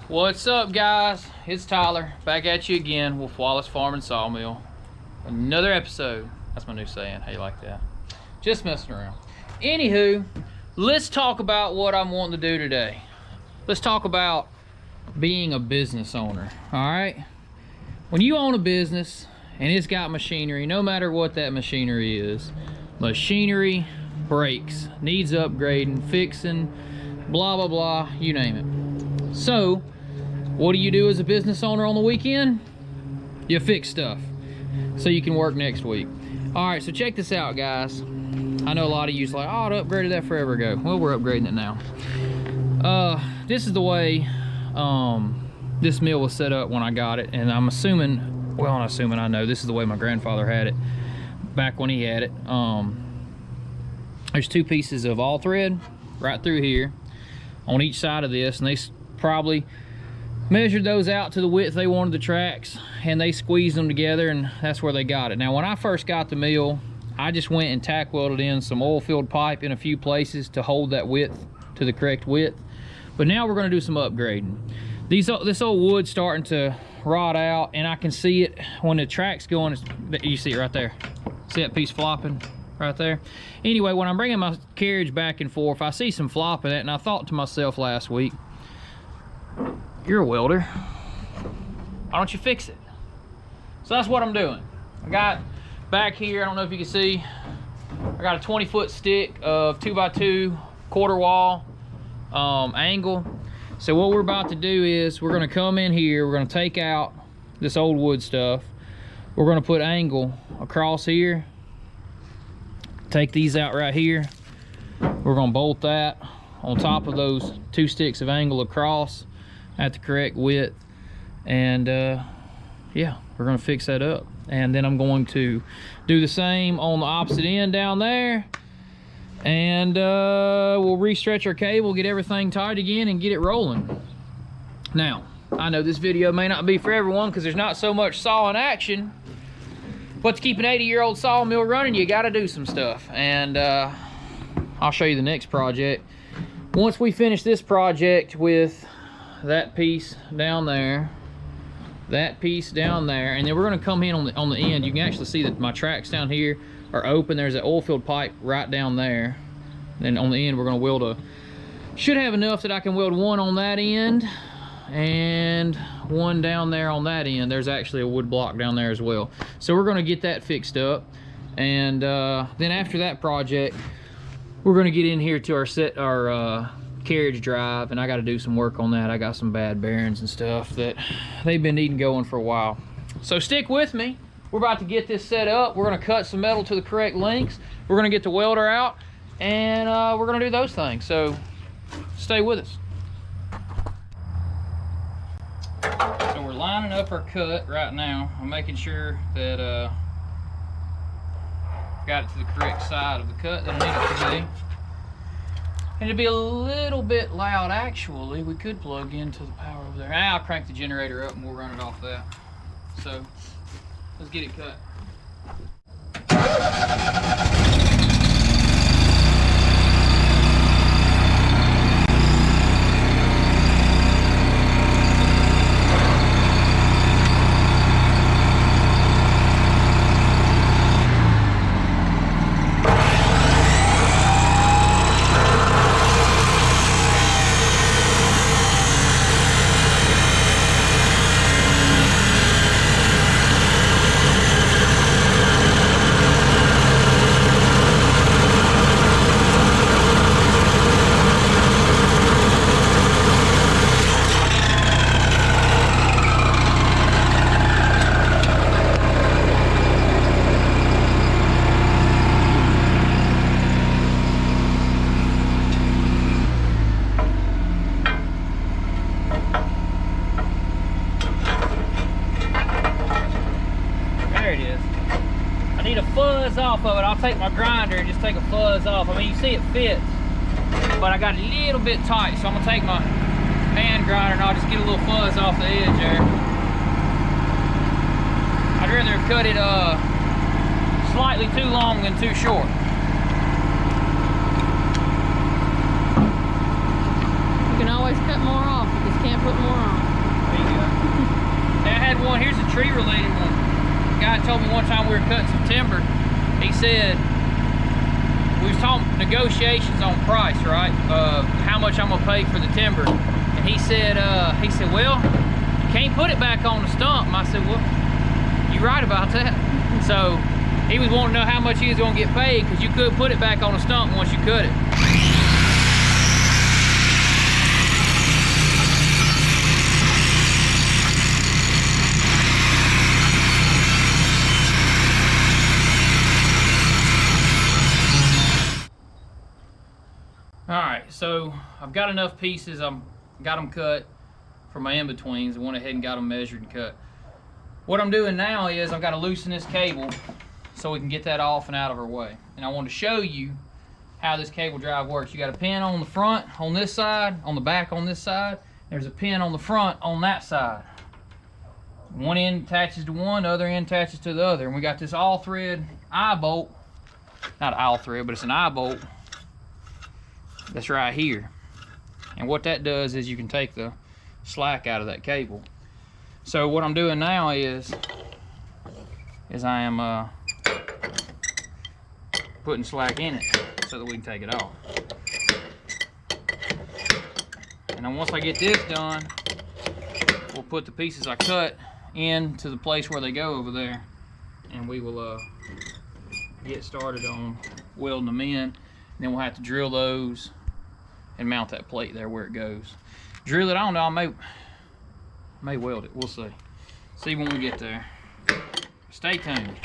What's up, guys? It's Tyler back at you again with Wallace Farm and Sawmill. Another episode. That's my new saying. How you like that? Just messing around. Anywho, let's talk about what I'm wanting to do today. Let's talk about being a business owner. All right, when you own a business and it's got machinery, no matter what that machinery is, machinery breaks, needs upgrading, fixing, blah blah blah, you name it. So what do you do as a business owner on the weekend? You fix stuff so you can work next week. All right, so check this out, guys. I know a lot of you's like, oh, I upgraded that forever ago. Well, we're upgrading it now. This is the way this mill was set up when I got it, and I'm assuming, well, not assuming, I know this is the way my grandfather had it back when he had it. There's two pieces of all thread right through here on each side of this, and they probably measured those out to the width they wanted the tracks, and they squeezed them together, and that's where they got it. Now, when I first got the mill, I just went and tack welded in some oil-filled pipe in a few places to hold that width to the correct width. But now we're going to do some upgrading. This old wood's starting to rot out, and I can see it when the track's going. You see it right there. See that piece flopping right there? Anyway, when I'm bringing my carriage back and forth, I see some flopping in it, and I thought to myself last week, you're a welder, why don't you fix it? So that's what I'm doing. I got back here, I don't know if you can see, I got a 20-foot stick of 2x2 quarter wall angle. So what we're about to do is we're going to come in here, we're going to take out this old wood stuff, we're going to put angle across here, take these out right here, we're going to bolt that on top of those two sticks of angle across at the correct width, and yeah, we're going to fix that up. And then I'm going to do the same on the opposite end down there, and we'll re-stretch our cable, get everything tight again, and get it rolling. Now, I know this video may not be for everyone because there's not so much sawing action, but to keep an 80-year-old sawmill running, you got to do some stuff. And I'll show you the next project. Once we finish this project with that piece down there, that piece down there, and then we're going to come in on the end. You can actually see that my tracks down here are open. There's an oil-filled pipe right down there. Then on the end, we're going to weld should have enough that I can weld one on that end and one down there on that end. There's actually a wood block down there as well. So we're going to get that fixed up, and then after that project, we're going to get in here to our carriage drive, and I got to do some work on that. I got some bad bearings and stuff that they've been needing going for a while. So stick with me. We're about to get this set up. We're going to cut some metal to the correct lengths. We're going to get the welder out, and we're going to do those things. So stay with us. So we're lining up our cut right now. I'm making sure that got it to the correct side of the cut that I need it to be. And it'd be a little bit loud, actually. We could plug into the power over there. I'll crank the generator up and we'll run it off that. So let's get it cut. Fuzz off of it. I'll take my grinder and just take a fuzz off. I mean, you see it fits, but I got a little bit tight, so I'm gonna take my hand grinder and I'll just get a little fuzz off the edge there. I'd rather cut it slightly too long than too short. You can always cut more off, you just can't put more on. tree related one. The guy told me one time we were cutting some timber. He said, we was talking negotiations on price, right? How much I'm gonna pay for the timber. And he said, well, you can't put it back on the stump. And I said, well, you're right about that. So he was wanting to know how much he was gonna get paid, because you could put it back on the stump once you cut it. Alright, so I've got enough pieces. I've got them cut for my in-betweens. I went ahead and got them measured and cut. What I'm doing now is I've got to loosen this cable so we can get that off and out of our way. And I want to show you how this cable drive works. You got a pin on the front on this side, on the back on this side. There's a pin on the front on that side. One end attaches to one, the other end attaches to the other. And we got this all thread eye bolt. Not all thread, but it's an eye bolt. That's right here. And what that does is you can take the slack out of that cable. So what I'm doing now is I am putting slack in it so that we can take it off. And then once I get this done, we'll put the pieces I cut into the place where they go over there, and we will get started on welding them in. And then we'll have to drill those and mount that plate there where it goes. Drill it, I don't know, I may weld it, we'll see. See when we get there. Stay tuned.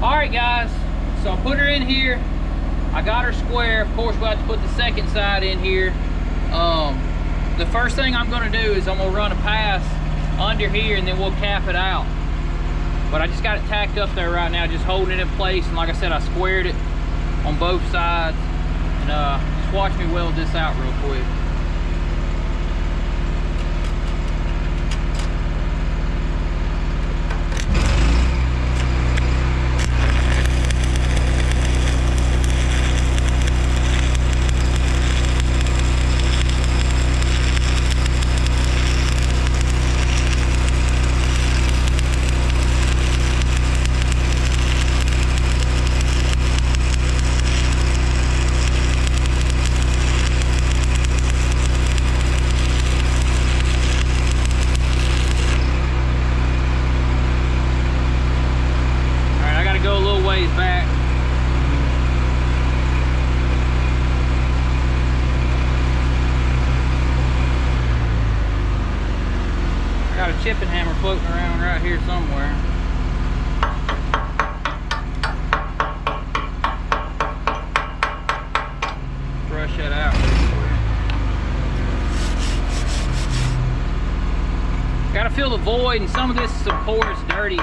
Alright guys, so I put her in here. I got her square. Of course we'll have to put the second side in here. The first thing I'm gonna do is I'm gonna run a pass under here, and then we'll cap it out. But I just got it tacked up there right now, just holding it in place. And like I said, I squared it on both sides. And just watch me weld this out real quick. Chipping hammer floating around right here somewhere. Brush that out real quick. Gotta fill the void, and some of this is some porous, dirty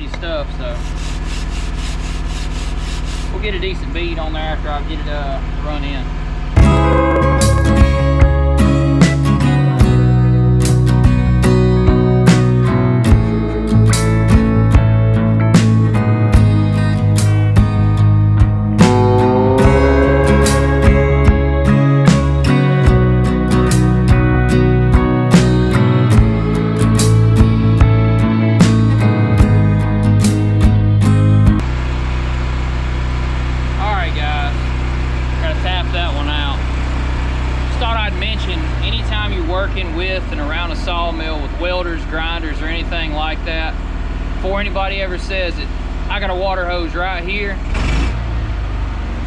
stuff, so we'll get a decent bead on there after I get it run in. With and around a sawmill with welders, grinders, or anything like that, before anybody ever says it, I got a water hose right here,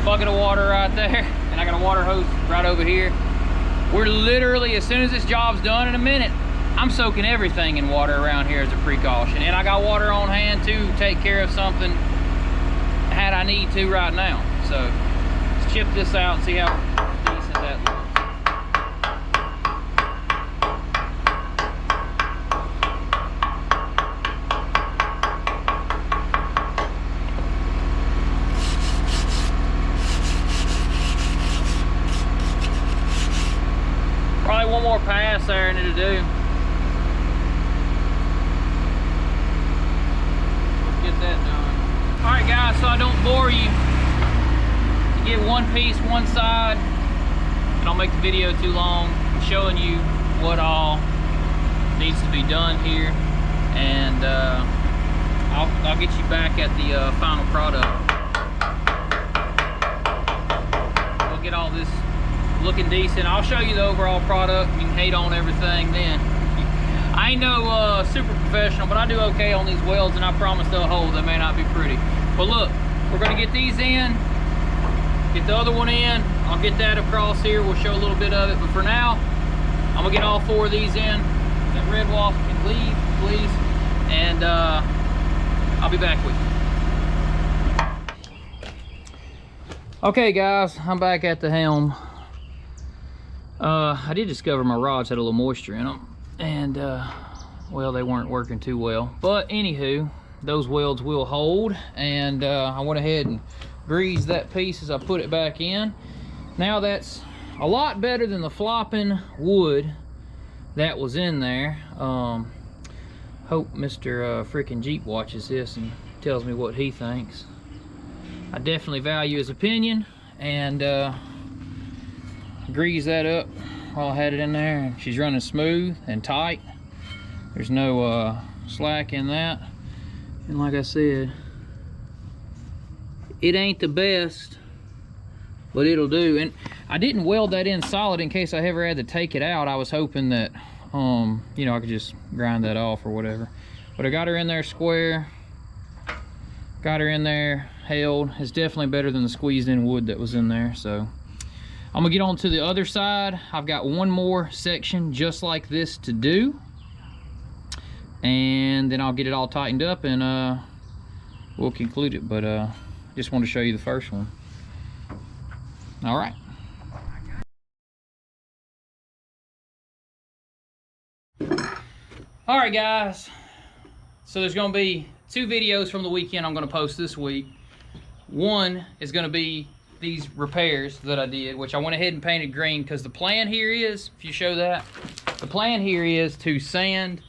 bucket of water right there, and I got a water hose right over here. We're literally, as soon as this job's done in a minute, I'm soaking everything in water around here as a precaution. And I got water on hand to take care of something had I need to right now. So let's chip this out and see how decent that looks. Probably one more pass there and it'll do. Let's get that done. Alright guys, so I don't bore you, to get one piece one side, I don't make the video too long, showing you what all needs to be done here, and I'll get you back at the final product. We'll get all this looking decent. I'll show you the overall product. You can hate on everything then. I ain't no super professional, but I do okay on these welds, and I promise they'll hold. They may not be pretty. But look, we're gonna get these in, get the other one in. I'll get that across here. We'll show a little bit of it, but for now, I'm gonna get all 4 of these in. That red wasp can leave, please, and I'll be back with you. Okay guys, I'm back at the helm. I did discover my rods had a little moisture in them, and well, they weren't working too well. But anywho, those welds will hold, and I went ahead and greased that piece as I put it back in. Now that's a lot better than the flopping wood that was in there. Hope Mr. Freaking Jeep watches this and tells me what he thinks. I definitely value his opinion, and grease that up while I had it in there, and she's running smooth and tight. There's no slack in that, and like I said, it ain't the best, but it'll do. And I didn't weld that in solid in case I ever had to take it out. I was hoping that you know, I could just grind that off or whatever. But I got her in there square, got her in there held. It's definitely better than the squeezed in wood that was in there. So I'm gonna get on to the other side. I've got one more section just like this to do, and then I'll get it all tightened up, and we'll conclude it. But just want to show you the first one. All right. All right guys, so there's gonna be 2 videos from the weekend I'm gonna post this week. One is gonna be these repairs that I did, which I went ahead and painted green, because the plan here is, if you show that, the plan here is to sand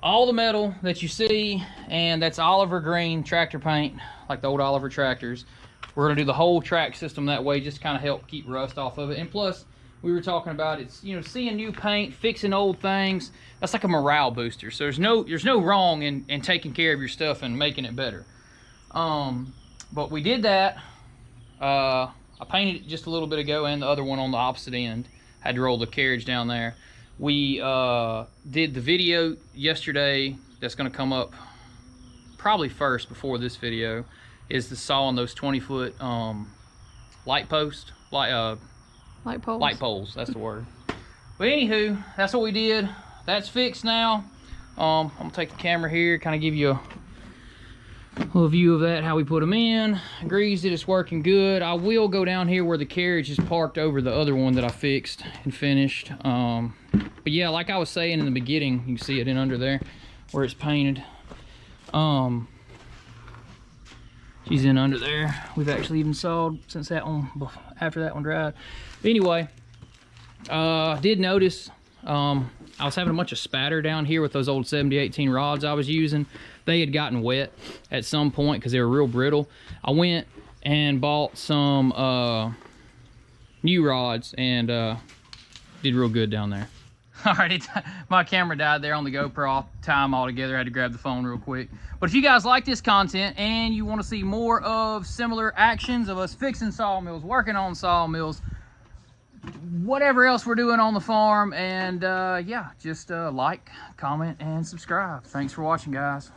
all the metal that you see, and that's Oliver green tractor paint, like the old Oliver tractors. We're gonna do the whole track system that way, just kind of help keep rust off of it. And plus, we were talking about, it's, you know, seeing new paint, fixing old things, that's like a morale booster. So there's no wrong in taking care of your stuff and making it better. But we did that. I painted it just a little bit ago, and the other one on the opposite end. Had to roll the carriage down there. We did the video yesterday that's going to come up probably first before this video, is the saw on those 20-foot light posts. Light poles, that's the word. But anywho, that's what we did. That's fixed now. I'm gonna take the camera here, kind of give you a little view of that, how we put them in. Greased it, it's working good. I will go down here where the carriage is parked over the other one that I fixed and finished. But yeah, like I was saying in the beginning, you can see it in under there where it's painted. She's in under there. We've actually even sawed since that one, after that one dried. But anyway, did notice I was having a bunch of spatter down here with those old 7018 rods I was using. They had gotten wet at some point because they were real brittle. I went and bought some new rods, and did real good down there. Alright, my camera died there on the GoPro. I'll tie them all together. I had to grab the phone real quick. But if you guys like this content and you want to see more of similar actions of us fixing sawmills, working on sawmills, whatever else we're doing on the farm, and yeah, just like, comment, and subscribe. Thanks for watching, guys.